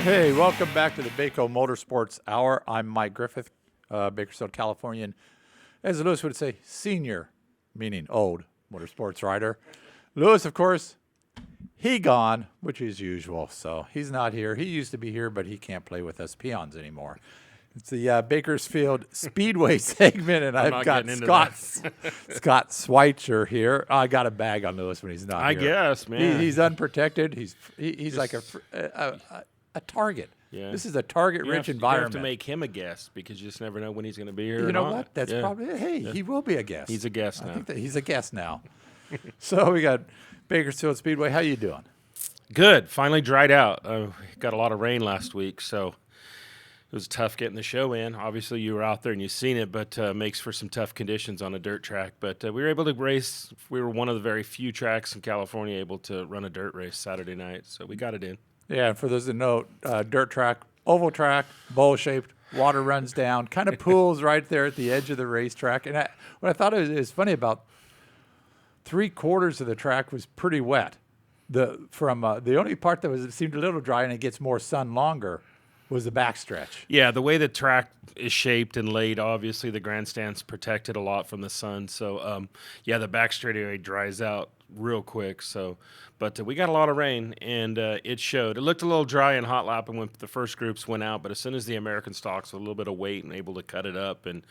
Hey, welcome back to the Baco Motorsports Hour. I'm Mike Griffith, Bakersfield, Californian. As Lewis would say, senior, meaning old, motorsports rider. Lewis, of course, he gone, which is usual, so he's not here. He used to be here, but he can't play with us peons anymore. It's the Bakersfield Speedway segment, and I've got Scott Schweitzer here. I got a bag on Lewis when he's not here. I guess, man. He's unprotected. He's like a target. Yeah. This is a target-rich environment. You have to make him a guest because you just never know when he's going to be here. You know what? That's probably it. Hey, he will be a guest. He's a guest now. I think that he's a guest now. So we got Bakersfield Speedway. How you doing? Good. Finally dried out. Got a lot of rain last week, so it was tough getting the show in. Obviously, you were out there and you've seen it, but makes for some tough conditions on a dirt track. But we were able to race. We were one of the very few tracks in California able to run a dirt race Saturday night, so we got it in. Yeah, for those that know, dirt track, oval track, bowl-shaped, water runs down, kind of pools right there at the edge of the racetrack. And what I thought is funny about 3/4 of the track was pretty wet. The only part that seemed a little dry and it gets more sun longer was the backstretch. Yeah, the way the track is shaped and laid, obviously the grandstand's protected a lot from the sun. So, the backstraight area dries out real quick. So, but we got a lot of rain, and it showed. It looked a little dry in hot lap when the first groups went out, but as soon as the American stocks with a little bit of weight and able to cut it up, and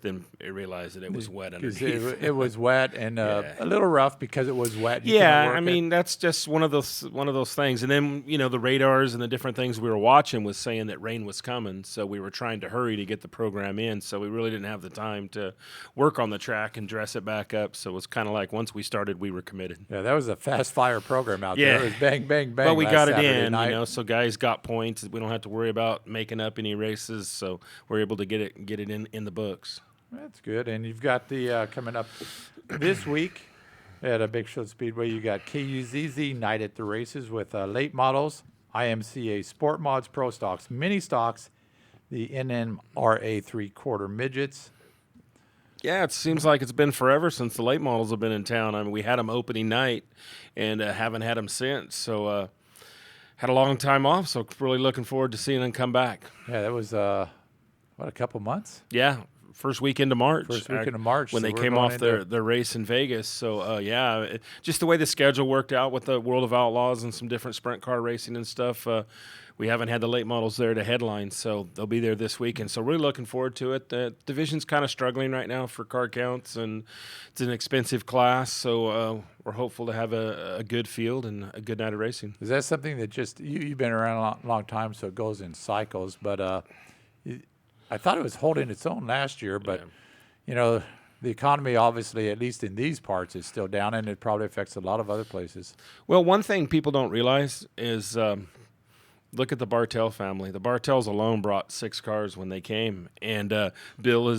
then it realized that it was wet underneath. It was wet and a little rough because it was wet. I mean, that's just one of those things. And then, the radars and the different things we were watching was saying that rain was coming, so we were trying to hurry to get the program in, so we really didn't have the time to work on the track and dress it back up. So it was kind of like once we started, we were committed. Yeah, that was a fast fire program out there. It was bang, bang, bang. But we got it Saturday in, night. so guys got points. We don't have to worry about making up any races, so we're able to get it in the books. That's good. And you've got the coming up this week at a Bakersfield Speedway. You got KUZZ night at the races with late models, IMCA Sport Mods, Pro Stocks, Mini Stocks, the NMRA 3/4 midgets. Yeah, it seems like it's been forever since the late models have been in town. I mean, we had them opening night and haven't had them since. So had a long time off, so really looking forward to seeing them come back. Yeah, that was, a couple months? Yeah, first weekend of March. When they came off their race in Vegas. So, just the way the schedule worked out with the World of Outlaws and some different sprint car racing and stuff, we haven't had the late models there to headline, so they'll be there this weekend. So really looking forward to it. The division's kind of struggling right now for car counts, and it's an expensive class, so we're hopeful to have a good field and a good night of racing. Is that something that just you've been around a long time, so it goes in cycles, but I thought it was holding its own last year, but, the economy, obviously, at least in these parts, is still down, and it probably affects a lot of other places. Well, one thing people don't realize is look at the Bartell family. The Bartells alone brought 6 cars when they came, and Bill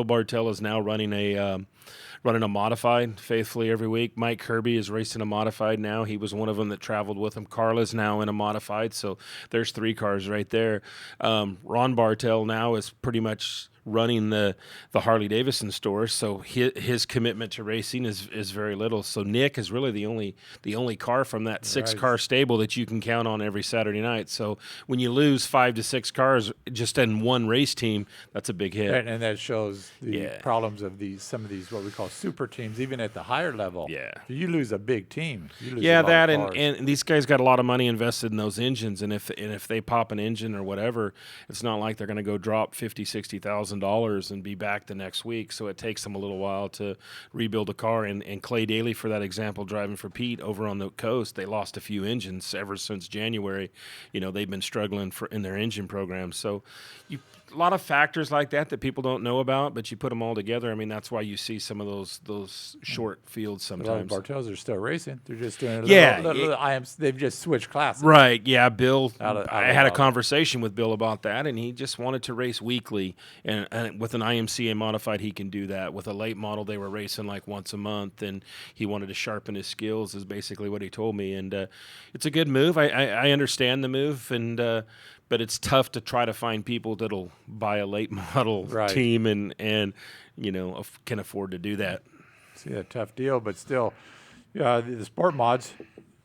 Bartell is now running a modified faithfully every week. Mike Kirby is racing a modified now. He was one of them that traveled with him. Carla's now in a modified, so there's 3 cars right there. Ron Bartell now is pretty much running the Harley Davidson store, so his commitment to racing is very little. So Nick is really the only car from that 6-car stable that you can count on every Saturday night. So when you lose 5 to 6 cars just in one race team, that's a big hit. And that shows the problems of some of these what we call super teams, even at the higher level. Yeah, you lose a big team. And these guys got a lot of money invested in those engines, and if they pop an engine or whatever, it's not like they're going to go drop $50,000-$60,000 and be back the next week. So it takes them a little while to rebuild a car. And Clay Daly, for that example, driving for Pete over on the coast, they lost a few engines ever since January. They've been struggling in their engine program. So a lot of factors like that people don't know about, but you put them all together. I mean, that's why you see some of those short fields sometimes. A lot of Bartells are still racing. They're just doing they've just switched classes. Right, yeah. Bill, I had a conversation with Bill about that, and he just wanted to race weekly. And with an IMCA modified, he can do that. With a late model, they were racing like once a month, and he wanted to sharpen his skills is basically what he told me. And it's a good move. I understand the move, and but it's tough to try to find people that'll buy a late model team and can afford to do that. It's a tough deal, but still, the sport mods,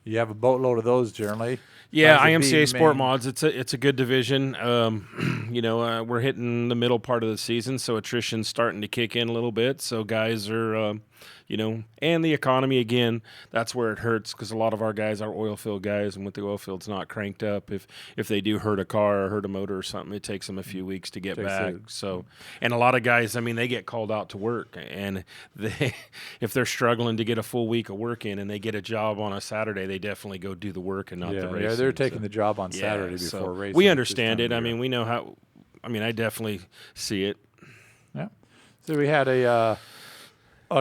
You have a boatload of those generally. Yeah, Guys that beat IMCA Sport Maine. Mods. It's a good division. We're hitting the middle part of the season, so attrition's starting to kick in a little bit. So guys are, and the economy again. That's where it hurts because a lot of our guys are oil field guys, and with the oil field's not cranked up, if they do hurt a car or hurt a motor or something, it takes them a few weeks to get back. So, and a lot of guys, I mean, they get called out to work, and if they're struggling to get a full week of work in, and they get a job on a Saturday, they definitely go do the work and not the race. Yeah, they're taking the job on Saturday so before racing. we understand it. I mean, we know how. I mean, I definitely see it. Yeah. So we had a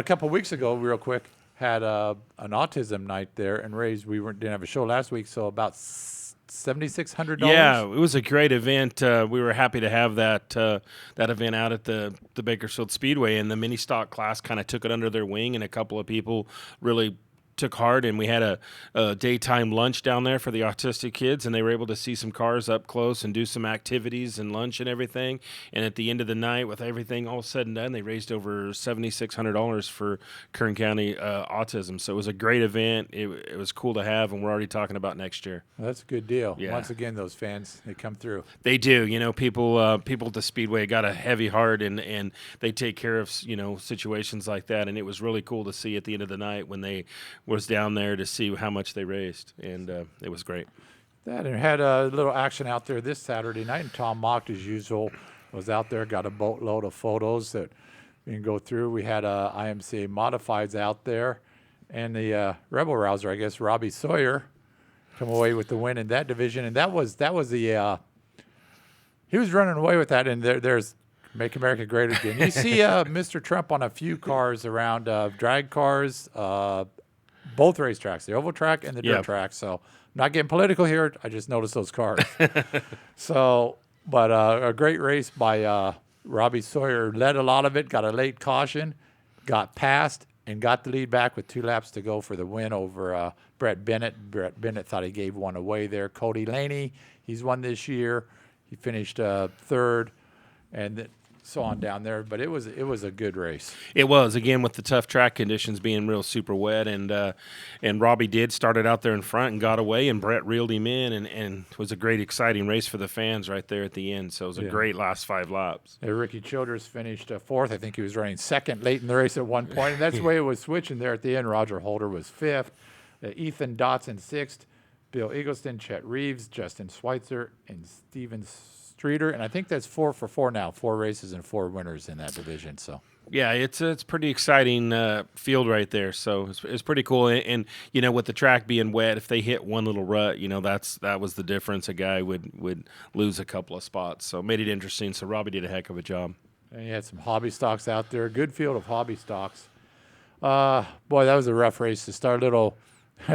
couple weeks ago, real quick, had an autism night there and raised. Didn't have a show last week, so about $7,600. Yeah, it was a great event. We were happy to have that event out at the Bakersfield Speedway, and the mini stock class kind of took it under their wing, and a couple of people really took heart, and we had a daytime lunch down there for the autistic kids, and they were able to see some cars up close and do some activities and lunch and everything. And at the end of the night, with everything all said and done, they raised over $7,600 for Kern County autism. So it was a great event. It was cool to have, and we're already talking about next year. Well, that's a good deal. Yeah. Once again, those fans, they come through. They do. People at the Speedway got a heavy heart, and they take care of situations like that. And it was really cool to see at the end of the night when they was down there to see how much they raised, and it was great. That and had a little action out there this Saturday night, and Tom Mocht, as usual, was out there, got a boatload of photos that we can go through. We had IMCA Modifieds out there, and the Rebel Rouser, I guess, Robbie Sawyer, come away with the win in that division, and that was the he was running away with that, and there's Make America Great Again. You see Mr. Trump on a few cars around drag cars, both racetracks, the oval track and the dirt track. So I'm not getting political here. I just noticed those cars. But a great race by Robbie Sawyer. Led a lot of it, got a late caution, got passed, and got the lead back with 2 laps to go for the win over Brett Bennett. Brett Bennett thought he gave one away there. Cody Laney, he's won this year. He finished third, and so on down there, but it was a good race. It was, again, with the tough track conditions being real super wet, and Robbie started out there in front and got away, and Brett reeled him in, and it was a great, exciting race for the fans right there at the end. So it was a great last 5 laps. Ricky Childers finished fourth. I think he was running second late in the race at one point, and that's the way it was switching there at the end. Roger Holder was fifth, Ethan Dotson sixth, Bill Eggleston, Chet Reeves, Justin Schweitzer, and Steven Streeter, and I think that's 4 for 4 now. 4 races and 4 winners in that division. So yeah, it's pretty exciting field right there. So it's pretty cool. And with the track being wet, if they hit one little rut, that was the difference. A guy would lose a couple of spots. So it made it interesting. So Robbie did a heck of a job. And you had some hobby stocks out there. Good field of hobby stocks. Boy, that was a rough race to start.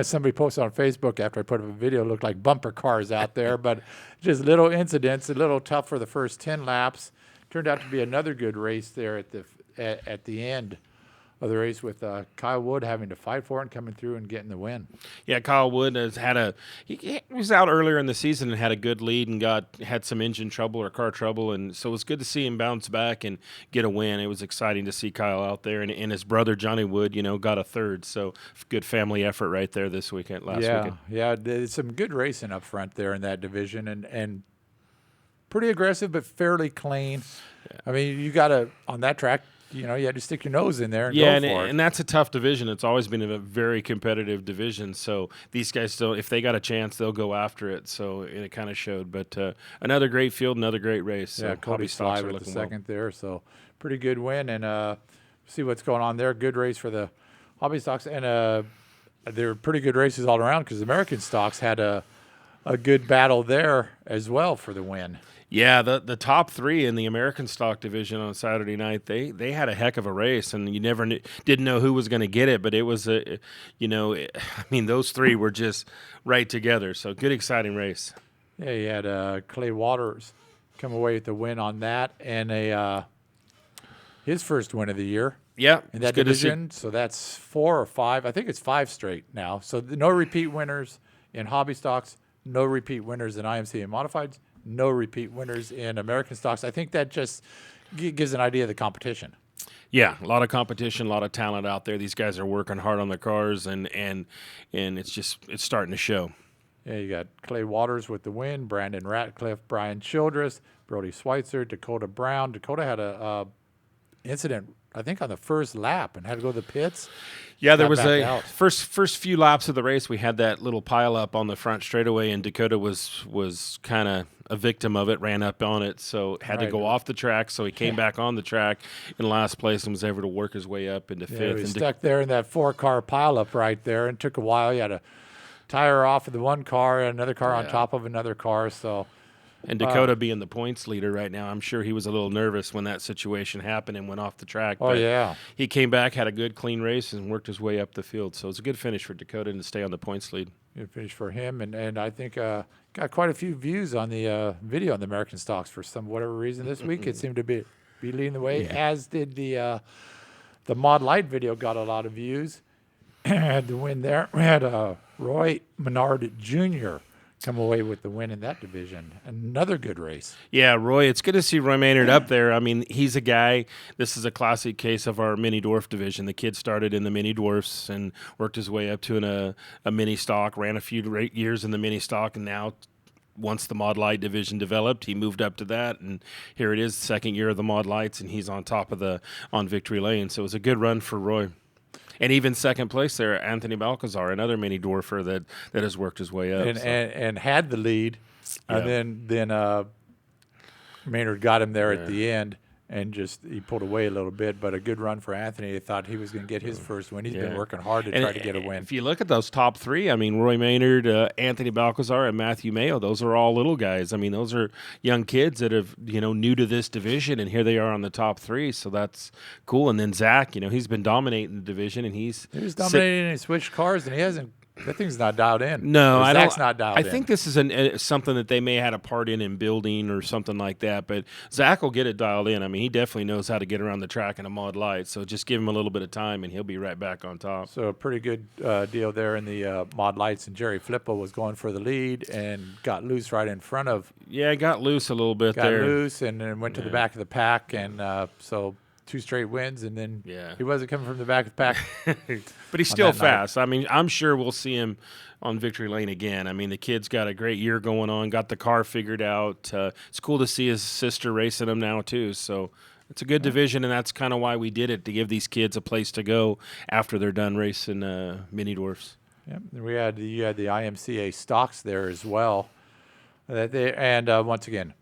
Somebody posted on Facebook after I put up a video, it looked like bumper cars out there, but just little incidents, a little tough for the first 10 laps. Turned out to be another good race there at the end of the race with Kyle Wood having to fight for it and coming through and getting the win. Yeah, Kyle Wood he was out earlier in the season and had a good lead and had some engine trouble or car trouble, and so it was good to see him bounce back and get a win. It was exciting to see Kyle out there, and his brother Johnny Wood, got a third. So good family effort right there this weekend. Last weekend. Yeah, there's some good racing up front there in that division, and pretty aggressive but fairly clean. Yeah. I mean, you got to on that track. You had to stick your nose in there and go for it. And that's a tough division. It's always been a very competitive division. So these guys if they got a chance, they'll go after it. So it kind of showed. But another great field, another great race. Yeah, so Cody Sly with the second there. So pretty good win. And see what's going on there. Good race for the hobby stocks. And they're pretty good races all around because American stocks had a good battle there as well for the win. Yeah, the top 3 in the American stock division on Saturday night, they had a heck of a race, and you never didn't know who was going to get it, but it was those 3 were just right together. So good, exciting race. Yeah, you had Clay Waters come away with the win on that, and his first win of the year. Yeah, in that division. So that's 4 or 5. I think it's 5 straight now. So no repeat winners in hobby stocks, no repeat winners in IMCA Modifieds. No repeat winners in American stocks. I think that just gives an idea of the competition. Yeah, a lot of competition, a lot of talent out there. These guys are working hard on their cars, and it's starting to show. Yeah, you got Clay Waters with the win, Brandon Ratcliffe, Brian Childress, Brody Schweitzer, Dakota Brown. Dakota had a incident, I think, on the first lap and had to go to the pits. Yeah, there Got was back a out. first few laps of the race. We had that little pile up on the front straightaway, and Dakota was kind of a victim of it. Ran up on it, so had to Right. go off the track. So he came back on the track in last place and was able to work his way up into Yeah, fifth. he was And stuck there in that 4-car pileup right there, and took a while. You had to tire off of the one car, another car on Yeah. top of another car. So Dakota being the points leader right now, I'm sure he was a little nervous when that situation happened and went off the track. Oh, yeah. He came back, had a good, clean race, and worked his way up the field. So it was a good finish for Dakota to stay on the points lead. Good finish for him, and I think got quite a few views on the video on the American stocks for some whatever reason this week. It seemed to be leading the way, as did the Mod Light video. Got a lot of views. Had the win there. We had Roy Menard Jr. come away with the win in that division. Another good race. Yeah, Roy, it's good to see Roy Maynard up there. I mean, he's a guy, this is a classic case of our mini dwarf division. The kid started in the mini dwarfs and worked his way up to a mini stock, ran a few years in the mini stock, and now once the Mod Light division developed, he moved up to that, and here it is, second year of the Mod Lights, and he's on top of on victory lane. So it was a good run for Roy. And even second place there, Anthony Balcazar, another mini dwarfer that has worked his way up. And had the lead. Yeah. And then Maynard got him there at the end, and he pulled away a little bit. But a good run for Anthony. They thought he was going to get his first win. He's been working hard to try to get a win. If you look at those top three, I mean, Roy Maynard, Anthony Balcazar, and Matthew Mayo, those are all little guys. I mean, those are young kids that have, new to this division, and here they are on the top three. So that's cool. And then Zach, he's been dominating the division, and he was dominating and he switched cars, and he hasn't. That thing's not dialed in. No, I don't. Zach's not dialed in. I think this is something that they may have had a part in building or something like that. But Zach will get it dialed in. I mean, he definitely knows how to get around the track in a Mod Light. So just give him a little bit of time, and he'll be right back on top. So a pretty good deal there in the Mod Lights, and Jerry Flippo was going for the lead and got loose right in front of. Yeah, got loose a little bit there. Got loose and then went to the back of the pack, and so 2 straight wins, and then he wasn't coming from the back of the pack. But he's still fast. I mean, I'm sure we'll see him on victory lane again. I mean, the kid's got a great year going on, got the car figured out. It's cool to see his sister racing him now, too. So it's a good division, and that's kind of why we did it, to give these kids a place to go after they're done racing mini dwarfs. Yep. You had the IMCA stocks there as well. And once again,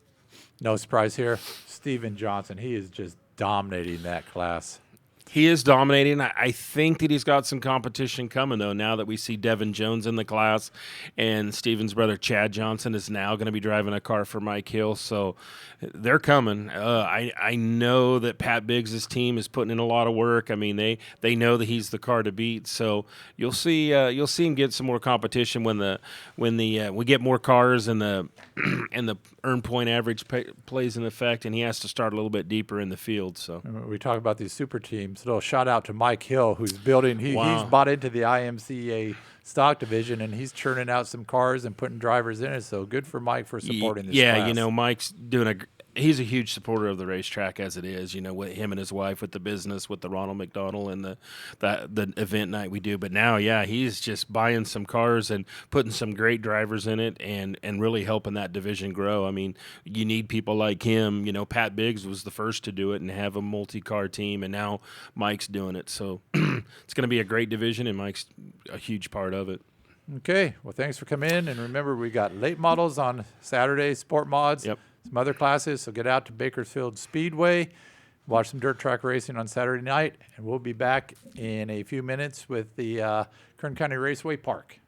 no surprise here, Steven Johnson. He is just dominating that class. He is dominating. I think that he's got some competition coming, though, now that we see Devin Jones in the class, and Steven's brother Chad Johnson is now going to be driving a car for Mike Hill. So they're coming. I know that Pat Biggs' team is putting in a lot of work. I mean, they know that he's the car to beat. So you'll see him get some more competition when we get more cars and the and the earn point average plays in effect, and he has to start a little bit deeper in the field. So we talk about these super teams. A little shout out to Mike Hill, who's building. He's bought into the IMCA stock division, and he's churning out some cars and putting drivers in it. So good for Mike for supporting this class. Mike's doing he's a huge supporter of the racetrack as it is, with him and his wife, with the business, with the Ronald McDonald and the event night we do. But now, he's just buying some cars and putting some great drivers in it and really helping that division grow. I mean, you need people like him. Pat Biggs was the first to do it and have a multi-car team, and now Mike's doing it. So it's going to be a great division, and Mike's a huge part of it. Okay. Well, thanks for coming in. And remember, we got late models on Saturday, sport mods. Yep. Some other classes, so get out to Bakersfield Speedway, watch some dirt track racing on Saturday night, and we'll be back in a few minutes with the Kern County Raceway Park.